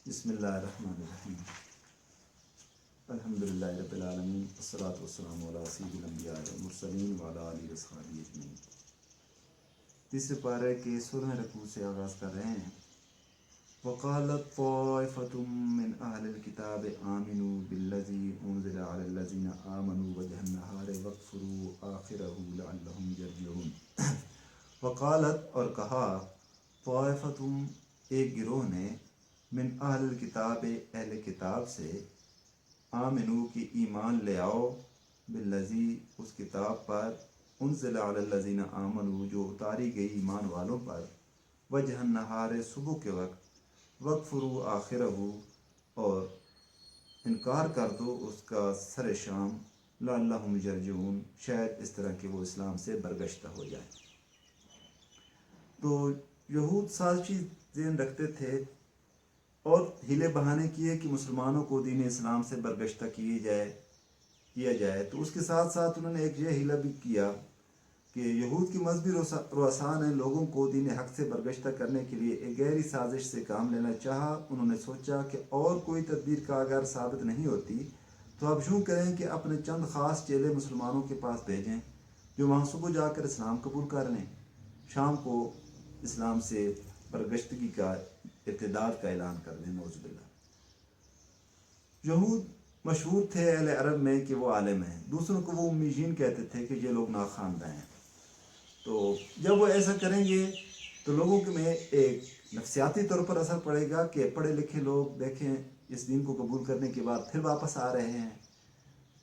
بسم اللہ الرحمن الرحیم الحمدللہ رب العالمین والصلاة والسلام علی سید الانبیاء والمرسلین وعلی آلہ وصحبہ اجمعین۔ تیسرے پارے کے 16 رکوع سے آغاز کر رہے ہیں۔ وقالت طائفة من اہل الکتاب آمنوا بالذی انزل علی الذین آمنوا وجہ النہار واکفروا آخرہ لعلہم یرجعون۔ وقالت اور کہا، طائفة ایک گروہ نے، من اہل الکتاب اہل کتاب سے، آمنو کی ایمان لے آؤ، بالذی اس کتاب پر، انزل علی الذین آمنو جو اتاری گئی ایمان والوں پر، وجہ النہار صبح کے وقت، وکفروا آخرہ اور انکار کر دو اس کا سر شام، لعلہم یرجعون شاید اس طرح کہ وہ اسلام سے برگشتہ ہو جائیں۔ تو یہود سازشی ذہن رکھتے تھے اور ہیلے بہانے کیے کہ مسلمانوں کو دین اسلام سے برگشتہ کیا جائے۔ تو اس کے ساتھ ساتھ انہوں نے ایک یہ ہیلہ بھی کیا کہ یہود کی مذہبی رؤساء نے لوگوں کو دین حق سے برگشتہ کرنے کے لیے ایک گہری سازش سے کام لینا چاہا۔ انہوں نے سوچا کہ اور کوئی تدبیر کا اگر ثابت نہیں ہوتی تو اب یوں کریں کہ اپنے چند خاص چیلے مسلمانوں کے پاس بھیجیں جو وہاں صبح جا کر اسلام قبول کر لیں، شام کو اسلام سے برگشتگی کا ارتداد کا اعلان کر دیں، نعوذ باللہ۔ یہود مشہور تھے اہل عرب میں کہ وہ عالم ہیں، دوسروں کو وہ امیین کہتے تھے کہ یہ لوگ ناخواندہ ہیں۔ تو جب وہ ایسا کریں گے تو لوگوں میں ایک نفسیاتی طور پر اثر پڑے گا کہ پڑھے لکھے لوگ دیکھیں اس دین کو قبول کرنے کے بعد پھر واپس آ رہے ہیں،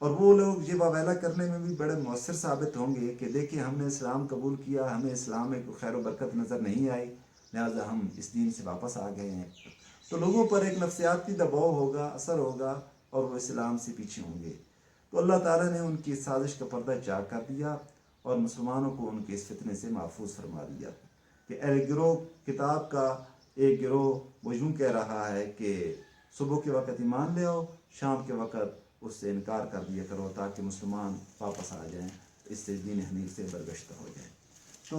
اور وہ لوگ یہ واویلا کرنے میں بھی بڑے مؤثر ثابت ہوں گے کہ دیکھیں ہم نے اسلام قبول کیا، ہمیں اسلام میں کوئی خیر و برکت نظر نہیں آئی، لہٰذا ہم اس دین سے واپس آ گئے ہیں۔ تو لوگوں پر ایک نفسیاتی دباؤ ہوگا، اثر ہوگا، اور وہ اسلام سے پیچھے ہوں گے۔ تو اللہ تعالیٰ نے ان کی سازش کا پردہ چاک کر دیا اور مسلمانوں کو ان کے اس فتنے سے محفوظ فرما دیا کہ اہل گروہ کتاب کا ایک گروہ وہ یوں کہہ رہا ہے کہ صبح کے وقت ایمان لے آؤ، شام کے وقت اس سے انکار کر دیا کرو تاکہ مسلمان واپس آ جائیں، اس سے دین حنیف سے برگشتہ ہو جائیں۔ تو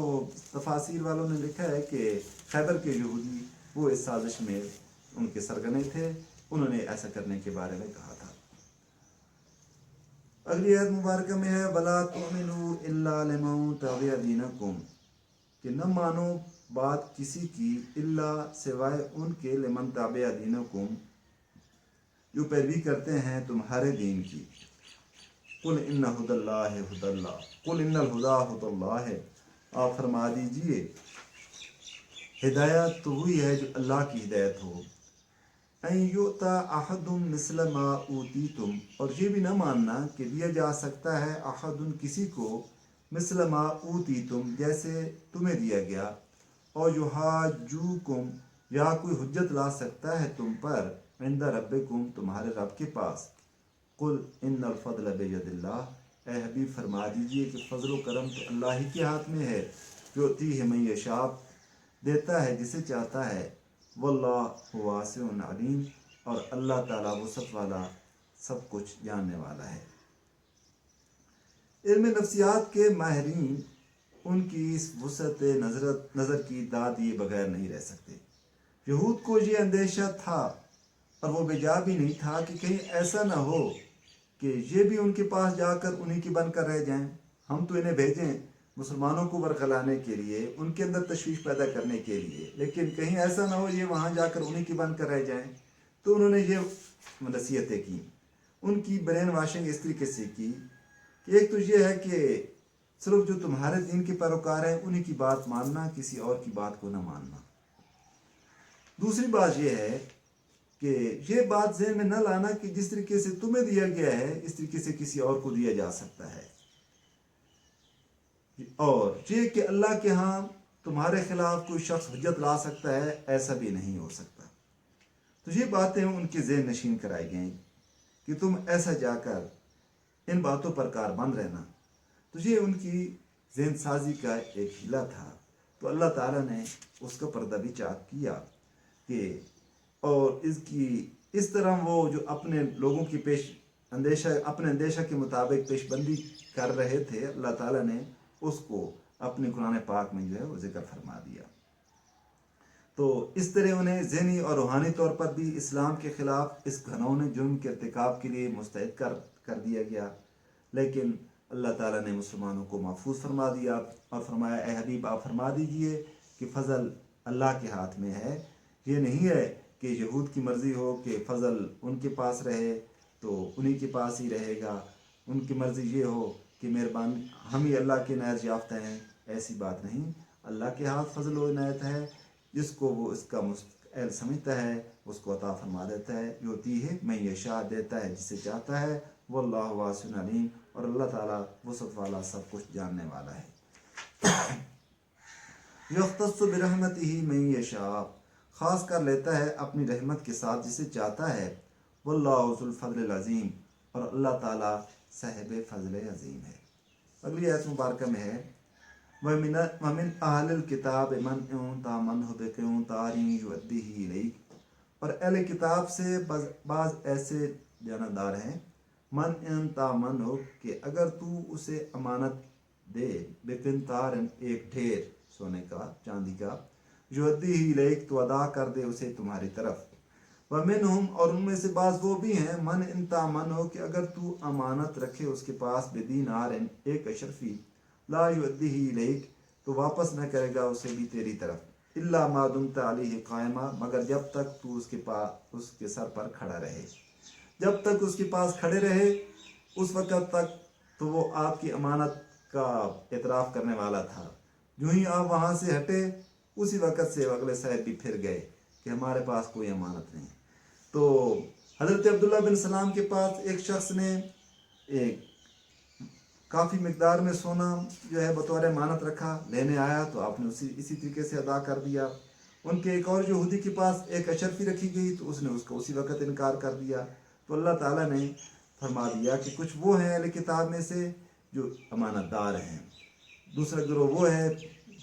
تفاسیر والوں نے لکھا ہے کہ خیبر کے یہودی وہ اس سازش میں ان کے سرگنے تھے، انہوں نے ایسا کرنے کے بارے میں کہا تھا۔ اگلی آیت مبارکہ میں ہے وَلَا تُؤْمِنُوا إِلَّا لِمَن تَبِعَ دِينَكُمْ، کہ نہ مانو بات کسی کی الا سوائے ان کے لمن تابع دینکم جو پیروی کرتے ہیں تمہارے دین کی۔ قل ان ھدی اللہ ھدی اللہ، قل ان الھدی ھدی اللہ، آپ فرما دیجئے ہدایت تو وہی ہے جو اللہ کی ہدایت ہو۔ ان یؤتی احد مثل ما اوتیتم، اور یہ بھی نہ ماننا کہ دیا جا سکتا ہے احد کسی کو مثل ما اوتیتم جیسے تمہیں دیا گیا، اور یحاجوکم یا کوئی حجت لا سکتا ہے تم پر عند ربکم تمہارے رب کے پاس۔ قل ان الفضل بید اللہ، اے حبیب فرما دیجئے کہ فضل و کرم تو اللہ ہی کے ہاتھ میں ہے، یؤتیہ من یشاء، دیتا ہے جسے چاہتا ہے، واللہ واسع علیم، اور اللہ تعالیٰ وسعت والا سب کچھ جاننے والا ہے۔ علم نفسیات کے ماہرین ان کی اس وسعت نظر کی داد دیے بغیر نہیں رہ سکتے۔ یہود کو یہ اندیشہ تھا اور وہ بجا بھی نہیں تھا کہ کہیں ایسا نہ ہو کہ یہ بھی ان کے پاس جا کر انہی کی بن کر رہ جائیں۔ ہم تو انہیں بھیجیں مسلمانوں کو ورغلانے کے لیے، ان کے اندر تشویش پیدا کرنے کے لیے، لیکن کہیں ایسا نہ ہو یہ وہاں جا کر انہی کی بن کر رہ جائیں۔ تو انہوں نے یہ نصیحتیں کی، ان کی برین واشنگ اس طریقے سے کی کہ ایک تو یہ ہے کہ صرف جو تمہارے دین کے پیروکار ہیں انہی کی بات ماننا، کسی اور کی بات کو نہ ماننا۔ دوسری بات یہ ہے کہ یہ بات ذہن میں نہ لانا کہ جس طریقے سے تمہیں دیا گیا ہے اس طریقے سے کسی اور کو دیا جا سکتا ہے، اور یہ کہ اللہ کے ہاں تمہارے خلاف کوئی شخص حجت لا سکتا ہے، ایسا بھی نہیں ہو سکتا۔ تو یہ باتیں ان کے ذہن نشین کرائی گئیں کہ تم ایسا جا کر ان باتوں پر کاربند رہنا۔ تو یہ ان کی ذہن سازی کا ایک ہیلہ تھا۔ تو اللہ تعالیٰ نے اس کا پردہ بھی چاک کیا کہ اور اس طرح وہ جو اپنے لوگوں کی اپنے اندیشہ کے مطابق پیش بندی کر رہے تھے، اللہ تعالیٰ نے اس کو اپنے قرآن پاک میں جو ہے وہ ذکر فرما دیا۔ تو اس طرح انہیں ذہنی اور روحانی طور پر بھی اسلام کے خلاف اس گھنونے جرم کے ارتکاب کے لیے مستعد کر دیا گیا، لیکن اللہ تعالیٰ نے مسلمانوں کو محفوظ فرما دیا اور فرمایا اے حبیب آپ فرما دیجئے کہ فضل اللہ کے ہاتھ میں ہے۔ یہ نہیں ہے کہ یہود کی مرضی ہو کہ فضل ان کے پاس رہے تو انہی کے پاس ہی رہے گا، ان کی مرضی یہ ہو کہ مہربانی ہم ہی اللہ کے عنایت یافتہ ہیں، ایسی بات نہیں۔ اللہ کے ہاتھ فضل و عنایت ہے، جس کو وہ اس کا مستحق سمجھتا ہے اس کو عطا فرما دیتا ہے، یؤتی ہے من یشاء، دیتا ہے جسے چاہتا ہے، واللہ واسع علیم، اور اللہ تعالیٰ وسعت والا سب کچھ جاننے والا ہے۔ یختص برحمتہ من یشاء، خاص کر لیتا ہے اپنی رحمت کے ساتھ جسے چاہتا ہے، واللہ ذو الفضل العظیم، اور اللہ تعالیٰ صاحب فضل عظیم ہے۔ اگلی آیت مبارکہ میں ہے وَمِنْ أَهْلِ الْكِتَابِ مَنْ إِن تَأْمَنْهُ بِقِنْطَارٍ يُؤَدِّهِ إِلَيْكَ، اور اہل کتاب سے بعض ایسے دیانتدار ہیں، من ان تامنہ، کہ اگر تو اسے امانت دے، بقنطار، ایک ڈھیر سونے کا چاندی کا، یؤدِّهِ إِلَيْكَ، تو ادا کر دے اسے تمہاری طرف، وَمِنْهُمْ، اور ان میں سے بعض وہ بھی ہیں، من ان تامنہ، کہ اگر تو امانت رکھے اس کے پاس، بدینار، ایک اشرفی، لا یؤدیہ الیک، تو واپس نہ کرے گا اسے بھی تیری طرف، الا ما دمت علیہ قائما، مگر جب تک تو اس کے پاس اس کے سر پر کھڑا رہے، جب تک اس کے پاس کھڑے رہے اس وقت تک تو وہ آپ کی امانت کا اعتراف کرنے والا تھا۔ جو ہی آپ وہاں سے ہٹے اسی وقت سے اگلے صاحب بھی پھر گئے کہ ہمارے پاس کوئی امانت نہیں۔ تو حضرت عبداللہ بن سلام کے پاس ایک شخص نے ایک کافی مقدار میں سونا جو ہے بطور امانت رکھا، لینے آیا تو آپ نے اسی طریقے سے ادا کر دیا۔ ان کے ایک اور یہودی کے پاس ایک اشرفی رکھی گئی تو اس نے اس کو اسی وقت انکار کر دیا۔ تو اللہ تعالیٰ نے فرما دیا کہ کچھ وہ ہیں اہل کتاب میں سے جو امانت دار ہیں، دوسرا گروہ وہ ہے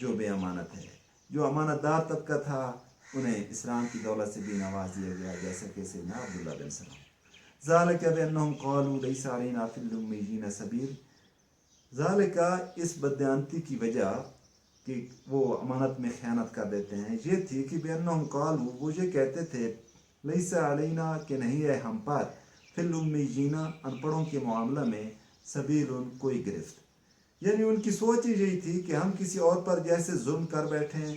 جو بے امانت ہے۔ جو امانت دار طبقہ تھا انہیں اسلام کی دولت سے بھی نواز دیا گیا، جیسے کہ سیدنا عبداللہ بن سلام۔ ذالک بانہم قالوا لیس علینا فی الامیین سبیل، ذالکہ اس بددیانتی کی وجہ کہ وہ امانت میں خیانت کر دیتے ہیں یہ تھی کہ بانہم قالوا، وہ یہ کہتے تھے، لیس علینا، کہ نہیں ہے ہم پر، فی الامیین، ان پڑھوں کے معاملہ میں، سبیل، کوئی گرفت، یعنی ان کی سوچ ہی یہی تھی کہ ہم کسی اور پر جیسے ظلم کر بیٹھیں،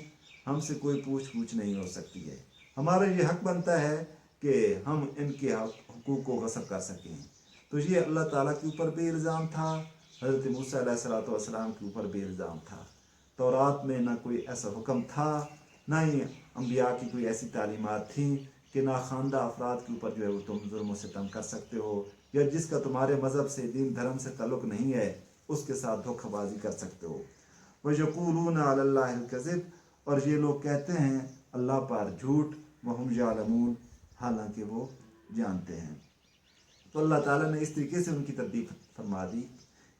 ہم سے کوئی پوچھ نہیں ہو سکتی ہے، ہمارا یہ حق بنتا ہے کہ ہم ان کے حقوق کو غصب کر سکیں۔ تو یہ اللہ تعالیٰ کے اوپر بھی الزام تھا، حضرت موسیٰ علیہ السلام کے اوپر بھی الزام تھا۔ تورات میں نہ کوئی ایسا حکم تھا، نہ ہی انبیاء کی کوئی ایسی تعلیمات تھیں کہ ناخواندہ افراد کے اوپر جو ہے وہ تم ظلم و ستم کر سکتے ہو، یا جس کا تمہارے مذہب سے، دین دھرم سے تعلق نہیں ہے اس کے ساتھ دھوکہ بازی کر سکتے ہو۔ وَيَقُولُونَ عَلَى اللَّهِ الْكَذِبَ، اور یہ لوگ کہتے ہیں اللہ پر جھوٹ، وَهُمْ يَعْلَمُونَ، حالانکہ وہ جانتے ہیں۔ تو اللہ تعالیٰ نے اس طریقے سے ان کی تردید فرما دی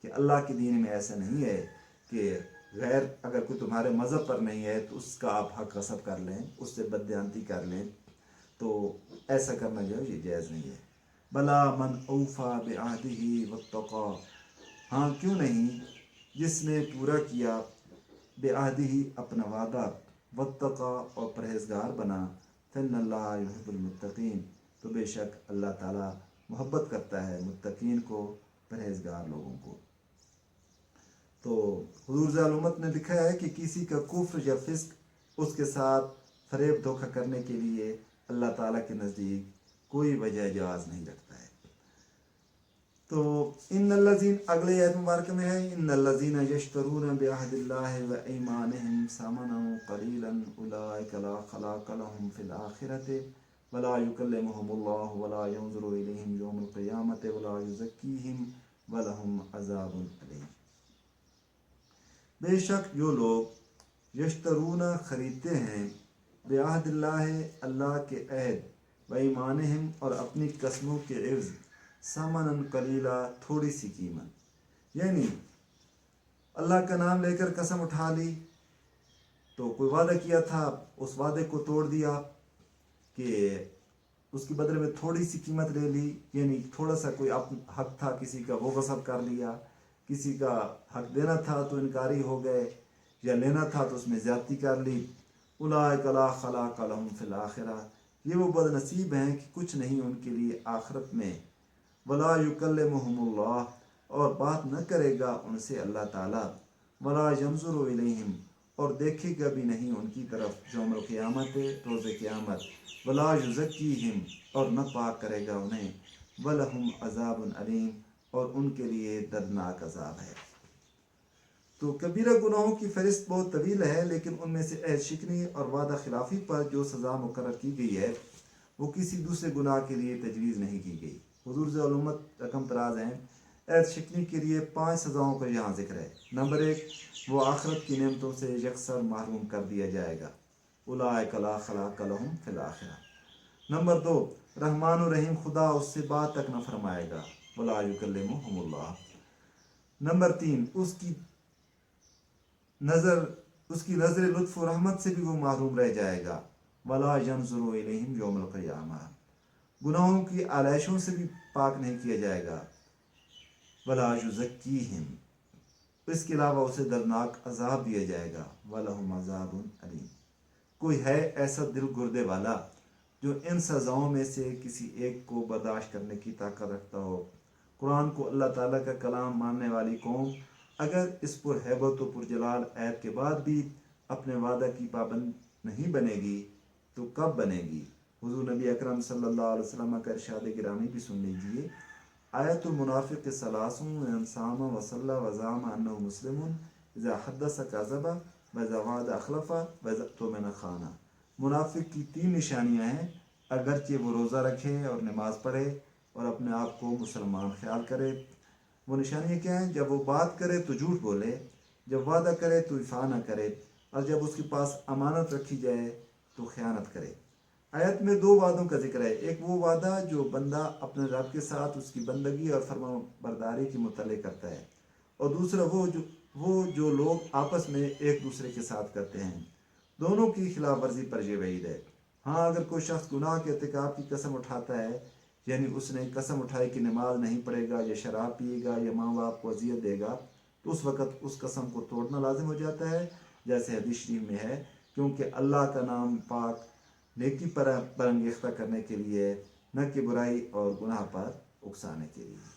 کہ اللہ کے دین میں ایسا نہیں ہے کہ غیر اگر کوئی تمہارے مذہب پر نہیں ہے تو اس کا آپ حق غصب کر لیں، اس سے بددیانتی کر لیں، تو ایسا کرنا جو ہے یہ جائز نہیں ہے۔ بلا من اوفا بعہدہ واتقی، ہاں کیوں نہیں جس نے پورا کیا، بعہدہ اپنا وعدہ، واتقی اور پرہیزگار بنا، فإن اللہ یحب المتقین، تو بے شک اللہ تعالیٰ محبت کرتا ہے متقین کو، پرہیزگار لوگوں کو۔ تو حضور ذی الامت نے لکھا ہے کہ کسی کا کفر یا فسق اس کے ساتھ فریب دھوکہ کرنے کے لیے اللہ تعالیٰ کے نزدیک کوئی وجہ جواز نہیں رکھتا ہے۔ تو ان الذین، اگلے آیت مبارکہ میں ہے، ان الذین یشترون بعہد اللہ وایمانہم ثمنا قلیلا اولئک لا خلاق لهم فی الآخرۃ ولا یکلمہم اللہ ولا ینظر الیہم یوم القیامۃ ولا یزکیہم ولہم عذاب علیم۔ بے شک جو لوگ یشترون خریدتے ہیں، بعہد اللہ اللہ کے عہد، و ایمانہم اور اپنی قسموں کے عوض، ثمنا قلیلا تھوڑی سی قیمت، یعنی اللہ کا نام لے کر قسم اٹھا لی، تو کوئی وعدہ کیا تھا اس وعدے کو توڑ دیا کہ اس کے بدلے میں تھوڑی سی قیمت لے لی، یعنی تھوڑا سا کوئی حق تھا کسی کا وہ غصب کر لیا، کسی کا حق دینا تھا تو انکاری ہو گئے، یا لینا تھا تو اس میں زیادتی کر لی، اولئک لا خلاق لہم فی الآخرہ، یہ وہ بد نصیب ہیں کہ کچھ نہیں ان کے لیے آخرت میں، ولا یکلمہم اللہ، اور بات نہ کرے گا ان سے اللہ تعالیٰ، ولا ینظر الیہم، اور دیکھے گا بھی نہیں ان کی طرف یوم القیامت، روز قیامت، ولا یزکیہم، اور نہ پاک کرے گا انہیں، ولہم عذاب علیم، اور ان کے لیے دردناک عذاب ہے۔ تو کبیرہ گناہوں کی فہرست بہت طویل ہے، لیکن ان میں سے عہد شکنی اور وعدہ خلافی پر جو سزا مقرر کی گئی ہے وہ کسی دوسرے گناہ کے لیے تجویز نہیں کی گئی۔ حضور ضیاء الامت رقم تراز ہیں، عہد شکنی کے لیے 5 سزاؤں کا یہاں ذکر ہے۔ نمبر 1، وہ آخرت کی نعمتوں سے یکسر محروم کر دیا جائے گا، اولئک لا خلاق لہم فی الآخرہ۔ نمبر 2، رحمان الرحیم خدا اس سے بات تک نہ فرمائے گا، ولا یکلمہم اللہ۔ نمبر 3، اس کی نظر لطف و رحمت سے بھی وہ محروم رہ جائے گا، ولا ینظر الیہم یوم القیامہ، گناہوں کی آلائشوں سے بھی پاک نہیں کیا جائے گا، ولا یزکیہم، اس کے علاوہ اسے دردناک عذاب دیا جائے گا، ولہم عذاب علیم۔ کوئی ہے ایسا دل گردے والا جو ان سزاؤں میں سے کسی ایک کو برداشت کرنے کی طاقت رکھتا ہو؟ قرآن کو اللہ تعالیٰ کا کلام ماننے والی قوم اگر اس پر ہیبت و پرجلال عید کے بعد بھی اپنے وعدہ کی پابند نہیں بنے گی تو کب بنے گی؟ حضور نبی اکرم صلی اللہ علیہ وسلم کا ارشاد گرامی بھی سن لیجیے، آیت المنافق ثلاث من صام وصلی وزعم انہ مسلم اذا حدث کذب واذا وعد اخلف واذا اؤتمن خان۔ منافق کی 3 نشانیاں ہیں، اگرچہ وہ روزہ رکھے اور نماز پڑھے اور اپنے آپ کو مسلمان خیال کرے۔ وہ نشانیاں کیا ہیں؟ جب وہ بات کرے تو جھوٹ بولے، جب وعدہ کرے تو وفا نہ کرے، اور جب اس کے پاس امانت رکھی جائے تو خیانت کرے۔ آیت میں 2 وعدوں کا ذکر ہے، ایک وہ وعدہ جو بندہ اپنے رب کے ساتھ اس کی بندگی اور فرما برداری کے متعلق کرتا ہے، اور دوسرا وہ جو لوگ آپس میں ایک دوسرے کے ساتھ کرتے ہیں، دونوں کی خلاف ورزی پر یہ وعید ہے۔ ہاں، اگر کوئی شخص گناہ کے ارتکاب کی قسم اٹھاتا ہے، یعنی اس نے قسم اٹھائی کہ نماز نہیں پڑھے گا یا شراب پیے گا یا ماں باپ کو اذیت دے گا، تو اس وقت اس قسم کو توڑنا لازم ہو جاتا ہے، جیسے حدیث شریف میں ہے، کیونکہ اللہ کا نام پاک نیکی پر انگیختہ کرنے کے لیے، نہ کہ برائی اور گناہ پر اکسانے کے لیے۔